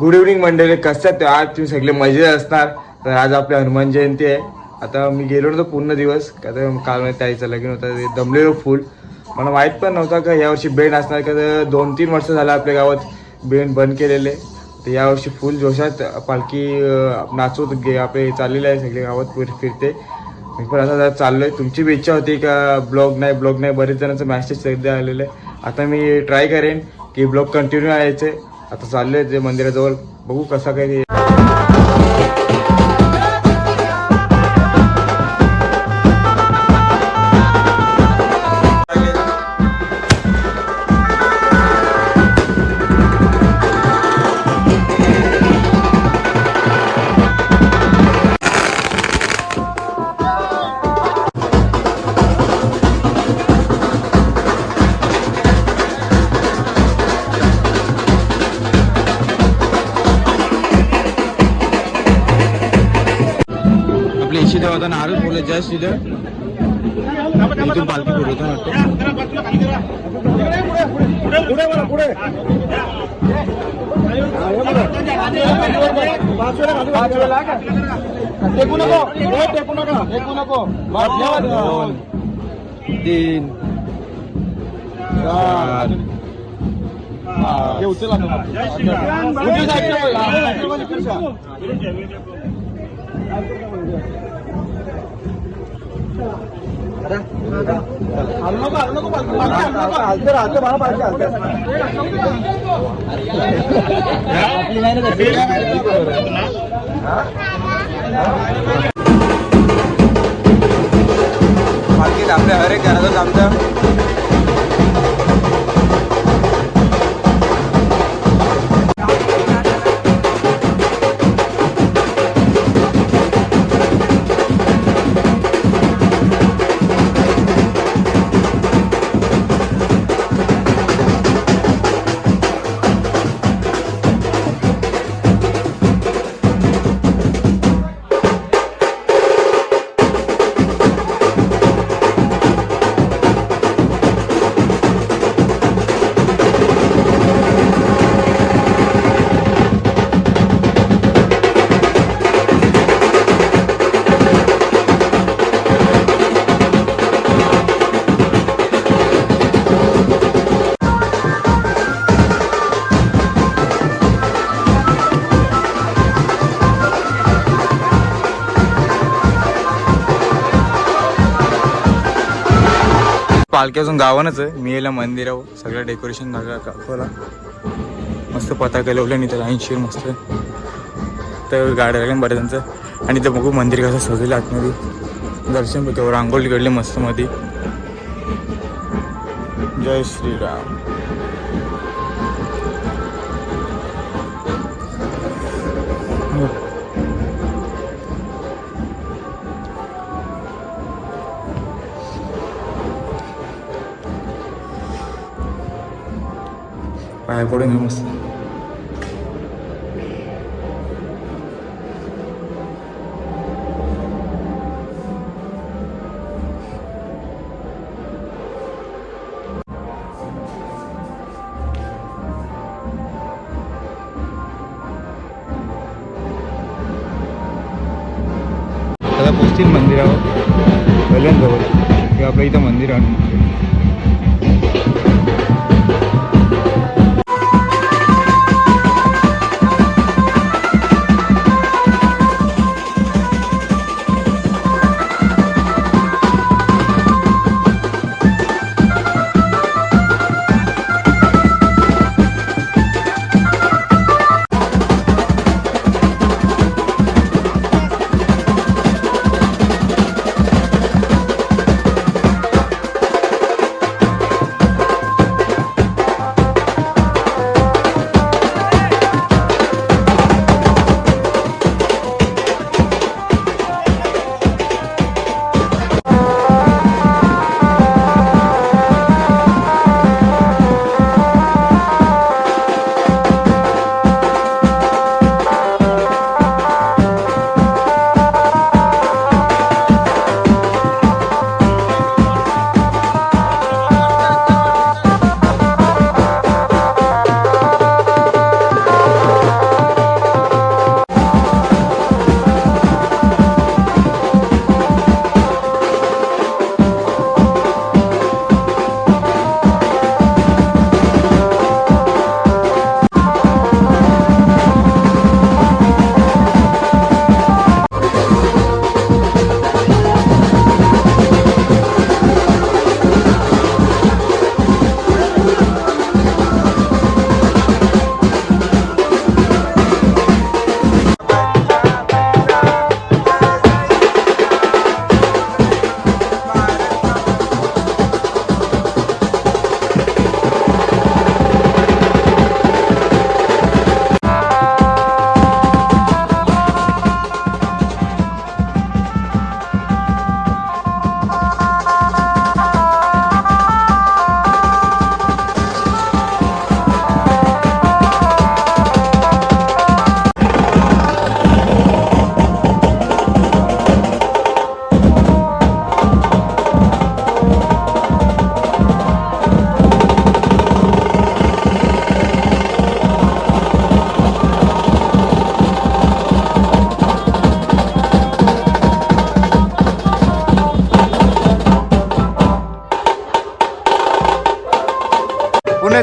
Good evening मंडळी, कसं आज तुम्ही सगळे मजेत असणार. तर आज आपली हनुमान जयंती आहे. आता मी गेलो नव्हतो पूर्ण दिवस, का तर काल माझ्या ताईचं लग्न होतं, ते दमलेलो फुल. मला माहीत पण नव्हतं का यावर्षी बेंड असणार, का तर 2-3 वर्ष झालं आपल्या गावात बेंड बंद केलेले. तर यावर्षी फुल जोशात पालखी नाचवत आपले चाललेले आहे, सगळे गावात फिरते. मी पण आता चाललोय. तुमची बी इच्छा होती का ब्लॉग नाही बरेच जणांचं मॅसेज सध्या आलेलं आहे. आता मी ट्राय करेन की ब्लॉग कंटिन्यू यायचे. आता चालले ते मंदिराजवळ, बघू कसा काय ते. आपल्या इशी देव आता नारळ बोलत जास्त इथं इथून पालखी फिरवतो वाटतं. 3 पालखीत आपल्या हर एक घरातच आमचं पालखी अजून गावानच आहे. मी याला मंदिरावर सगळं डेकोरेशन दाखवला, मस्त पताका लावले आणि त्याला ऐंशी मस्त तर गाड्या लागल्या बऱ्याच त्यांचं. आणि ते बघू मंदिर कसं सजवलं आतमध्ये, दर्शन करतो, रांगोळी काढली मस्त मध्ये. जय श्रीराम. पाया पडून घेऊ मस्त. आता पोचतील मंदिरावर कल्याणजवळ, किंवा आपलं इथं मंदिर आहे.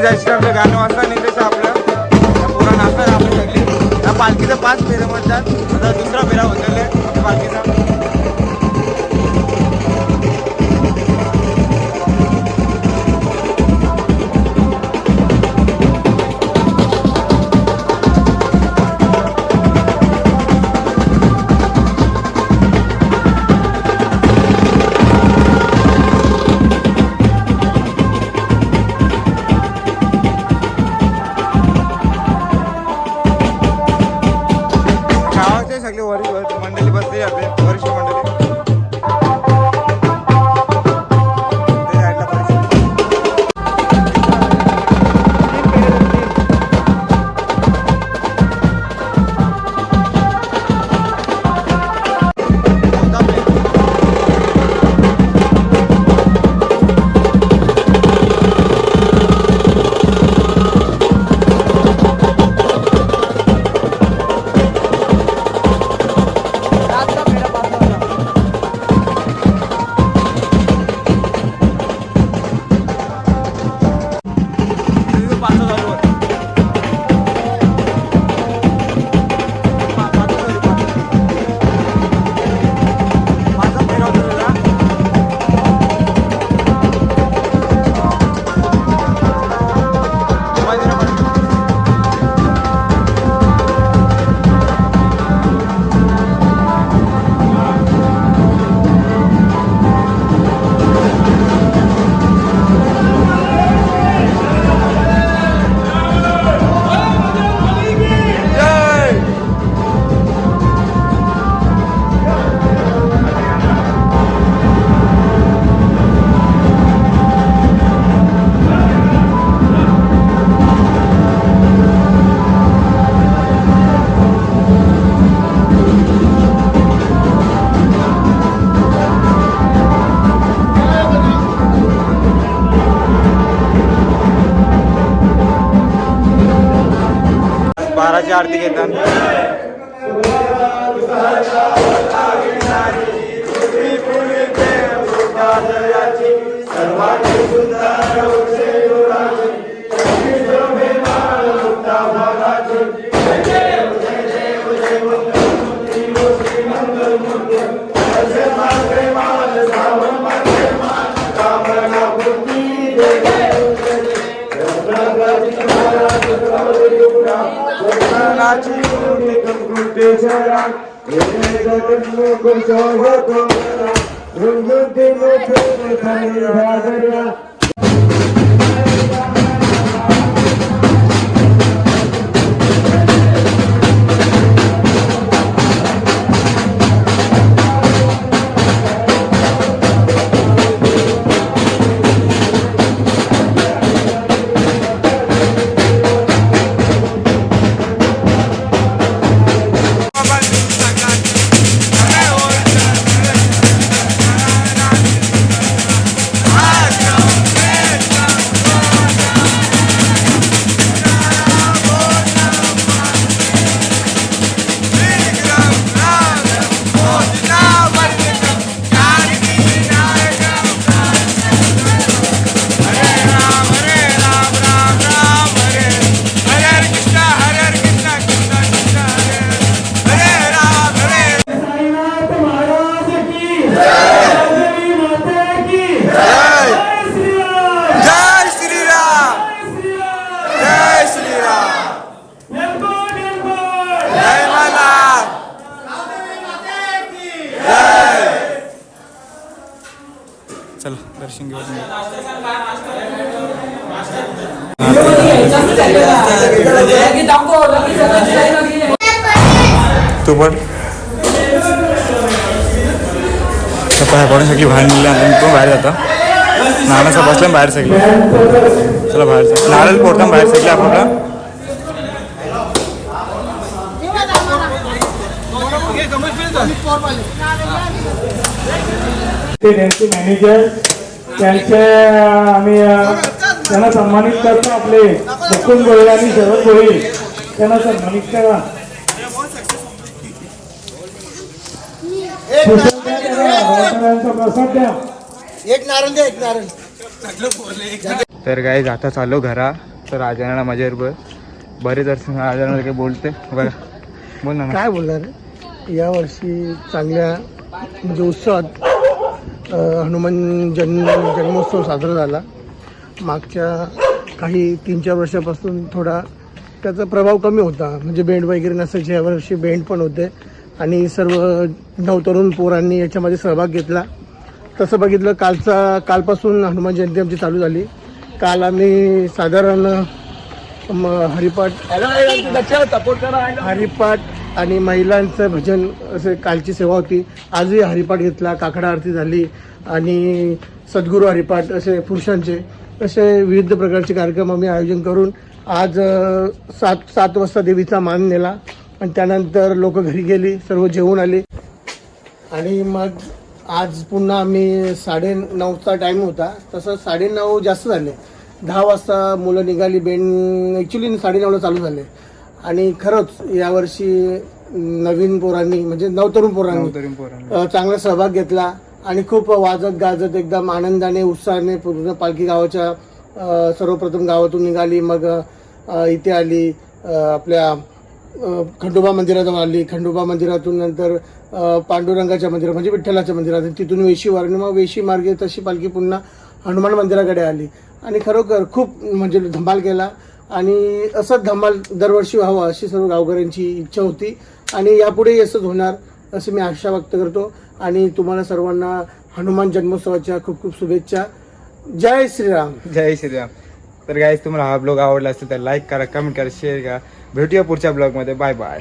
जायचं आपलं गाणं वाजता निघायचं आपलं पुरा नाचणार आपण सगळी. या पालखीचं 5 फेरे म्हणतात. आता दुसरा फेरा होतले पालखीचा. सगळे मंडळी बसली जाते वरिष्ठ मंडळी. बाराची आरती घेतात. चला दर्शन घेऊ. तू पण सगळी बाहेर निघली आणि पण बाहेर जाता नानाचा बसल्या बाहेर सगळे. चला बाहेर नारळ फोडता बाहेर सगळे आपल्याला. मॅनेजर त्यांचे आम्ही त्यांना सन्मानित करतो. आपले मुकुंद गोळे आणि शरद गोळे त्यांना सन्मानित करा. प्रसाद द्या. एक नारळ द्या. एक नारळ. तर गाईज आता चालू घरा. तर राजांना माझ्या बरे दर्शन राजांना काही बोलते बघा बोल ना. काय बोलणार यावर्षी चांगल्या म्हणजे उत्सवात हनुमान जन्मोत्सव साजरा झाला. मागच्या काही 3-4 वर्षापासून थोडा त्याचा प्रभाव कमी होता, म्हणजे बेंड वगैरे नसायचे. यावर्षी बेंड पण होते आणि सर्व नवतरुण पोरांनी याच्यामध्ये सहभाग घेतला. तसं बघितलं कालपासून हनुमान जयंती आमची चालू झाली. काल आम्ही साधारण हरिपाठ आणि महिलांचं भजन असे कालची सेवा होती. आजही हरिपाठ घेतला, काकडा आरती झाली आणि सद्गुरू हरिपाठ असे पुरुषांचे असे विविध प्रकारचे कार्यक्रम आम्ही आयोजन करून आज 7 वाजता देवीचा मान नेला आणि त्यानंतर लोक घरी गेली, सर्व जेवून आले आणि मग आज पुन्हा आम्ही 9:30चा टाईम होता, तसं 9:30 जास्त झाले. 10 वाजता मुलं निघाली. बेंड ॲक्च्युली 9:30ला चालू झाले आणि खरंच यावर्षी नवीन पोरांनी म्हणजे नवतरुण पोरांनी चांगला सहभाग घेतला आणि खूप वाजत गाजत एकदम आनंदाने उत्साहाने पूर्ण पालखी गावाच्या सर्वप्रथम गावातून निघाली. मग इथे आली आपल्या खंडोबा मंदिराजवळ आली. खंडोबा मंदिरातून नंतर पांडुरंगाच्या मंदिरात म्हणजे विठ्ठलाच्या मंदिरात, तिथून वेशीवारने मग वेशी मार्गे तशी पालखी पुन्हा हनुमान मंदिराकडे आली आणि खरोखर खूप म्हणजे धमाल केला. आणि असंच धमाल दरवर्षी व्हावं अशी सर्व गावकऱ्यांची इच्छा होती आणि यापुढेही असंच होणार अशी मी आशा व्यक्त करतो. आणि तुम्हाला सर्वांना हनुमान जन्मोत्सवाच्या खूप खूप शुभेच्छा. जय श्रीराम. जय श्रीराम. तर गाईज तुम्हाला हा ब्लॉग आवडला असेल तर लाईक करा, कमेंट करा, शेअर करा. भेटूया पुढच्या ब्लॉगमध्ये. Bye bye.